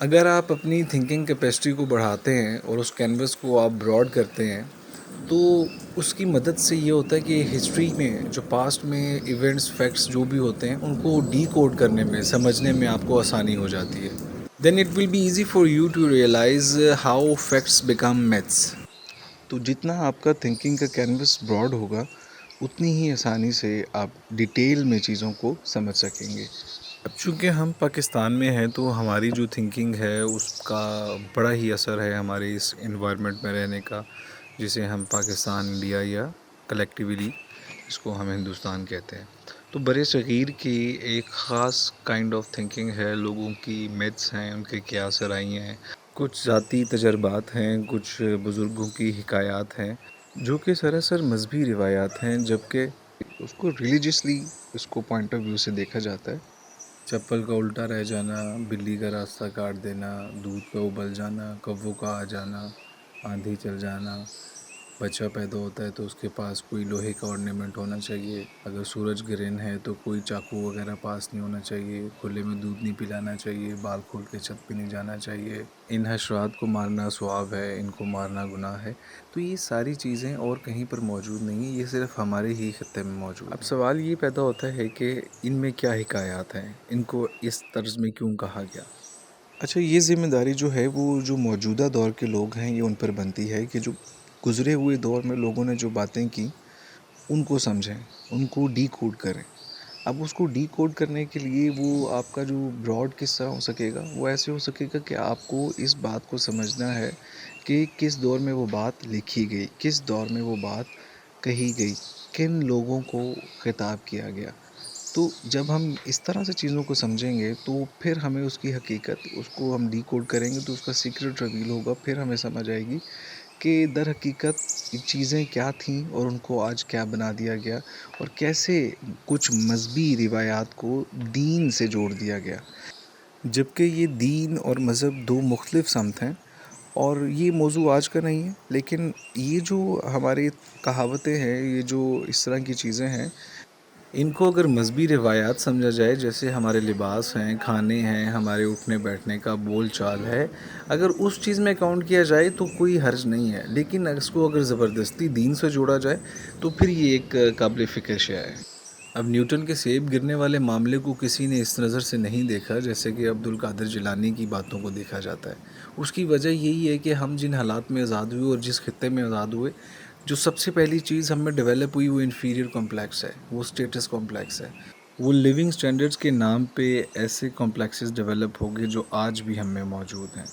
اگر آپ اپنی تھنکنگ کیپیسٹی کو بڑھاتے ہیں اور اس کینوس کو آپ براڈ کرتے ہیں تو اس کی مدد سے یہ ہوتا ہے کہ ہسٹری میں جو پاسٹ میں ایونٹس فیکٹس جو بھی ہوتے ہیں ان کو ڈی کوڈ کرنے میں سمجھنے میں آپ کو آسانی ہو جاتی ہے. Then it will be easy for you to realise how facts become maths. تو جتنا آپ کا تھنکنگ کا کینوس براڈ ہوگا اتنی ہی آسانی سے آپ ڈیٹیل میں چیزوں کو سمجھ سکیں گے. اب چونکہ ہم پاکستان میں ہیں تو ہماری جو تھنکنگ ہے اس کا بڑا ہی اثر ہے ہمارے اس انوائرمنٹ میں رہنے کا جسے ہم پاکستان انڈیا یا کلیکٹیولی جس کو ہم ہندوستان کہتے ہیں. تو برِ صغیر کی ایک خاص کائنڈ آف تھنکنگ ہے، لوگوں کی میتھس ہیں، ان کے کیا اثر آئی ہیں، کچھ ذاتی تجربات ہیں، کچھ بزرگوں کی حکایات ہیں جو کہ سراسر مذہبی روایات ہیں، جبکہ اس کو ریلیجیسلی اس کو پوائنٹ آف ویو سے دیکھا جاتا ہے. چپل کا الٹا رہ جانا، بلی کا راستہ کاٹ دینا، دودھ کا ابل جانا، کووں کا آ جانا، آندھی چل جانا، بچہ پیدا ہوتا ہے تو اس کے پاس کوئی لوہے کا ornament ہونا چاہیے، اگر سورج گرہن ہے تو کوئی چاقو وغیرہ پاس نہیں ہونا چاہیے، کھلے میں دودھ نہیں پلانا چاہیے، بال کھول کے چھت پہ نہیں جانا چاہیے، ان حشرات کو مارنا ثواب ہے، ان کو مارنا گناہ ہے. تو یہ ساری چیزیں اور کہیں پر موجود نہیں ہیں، یہ صرف ہمارے ہی خطے میں موجود ہیں. اب سوال یہ پیدا ہوتا ہے کہ ان میں کیا حکایات ہیں، ان کو اس طرز میں کیوں کہا گیا؟ اچھا، یہ ذمہ داری جو ہے وہ جو موجودہ دور کے لوگ ہیں یہ ان پر بنتی ہے کہ جو گزرے ہوئے دور میں لوگوں نے جو باتیں کی ان کو سمجھیں، ان کو ڈی کوڈ کریں. اب اس کو ڈی کوڈ کرنے کے لیے وہ آپ کا جو براڈ قصہ ہو سکے گا وہ ایسے ہو سکے گا کہ آپ کو اس بات کو سمجھنا ہے کہ کس دور میں وہ بات لکھی گئی، کس دور میں وہ بات کہی گئی، کن لوگوں کو خطاب کیا گیا. تو جب ہم اس طرح سے چیزوں کو سمجھیں گے تو پھر ہمیں اس کی حقیقت، اس کو ہم ڈی کوڈ کریں گے تو اس کا سیکرٹ ریویل ہوگا، پھر ہمیں سمجھ آئے گی کہ در حقیقت چیزیں کیا تھیں اور ان کو آج کیا بنا دیا گیا اور کیسے کچھ مذہبی روایات کو دین سے جوڑ دیا گیا. جبکہ یہ دین اور مذہب دو مختلف سمت ہیں اور یہ موضوع آج کا نہیں ہے، لیکن یہ جو ہماری کہاوتیں ہیں، یہ جو اس طرح کی چیزیں ہیں، ان کو اگر مذہبی روایات سمجھا جائے، جیسے ہمارے لباس ہیں، کھانے ہیں، ہمارے اٹھنے بیٹھنے کا بول چال ہے، اگر اس چیز میں کاؤنٹ کیا جائے تو کوئی حرج نہیں ہے. لیکن اس کو اگر زبردستی دین سے جوڑا جائے تو پھر یہ ایک قابل فکر شے ہے. اب نیوٹن کے سیب گرنے والے معاملے کو کسی نے اس نظر سے نہیں دیکھا جیسے کہ عبد القادر جیلانی کی باتوں کو دیکھا جاتا ہے. اس کی وجہ یہی ہے کہ ہم جن حالات میں آزاد ہوئے اور جس خطے میں آزاد ہوئے، جو سب سے پہلی چیز ہم میں ڈیولپ ہوئی وہ انفیریئر کمپلیکس ہے، وہ اسٹیٹس کمپلیکس ہے. وہ لیونگ سٹینڈرڈز کے نام پہ ایسے کمپلیکسز ڈیولپ ہو گئے جو آج بھی ہم میں موجود ہیں.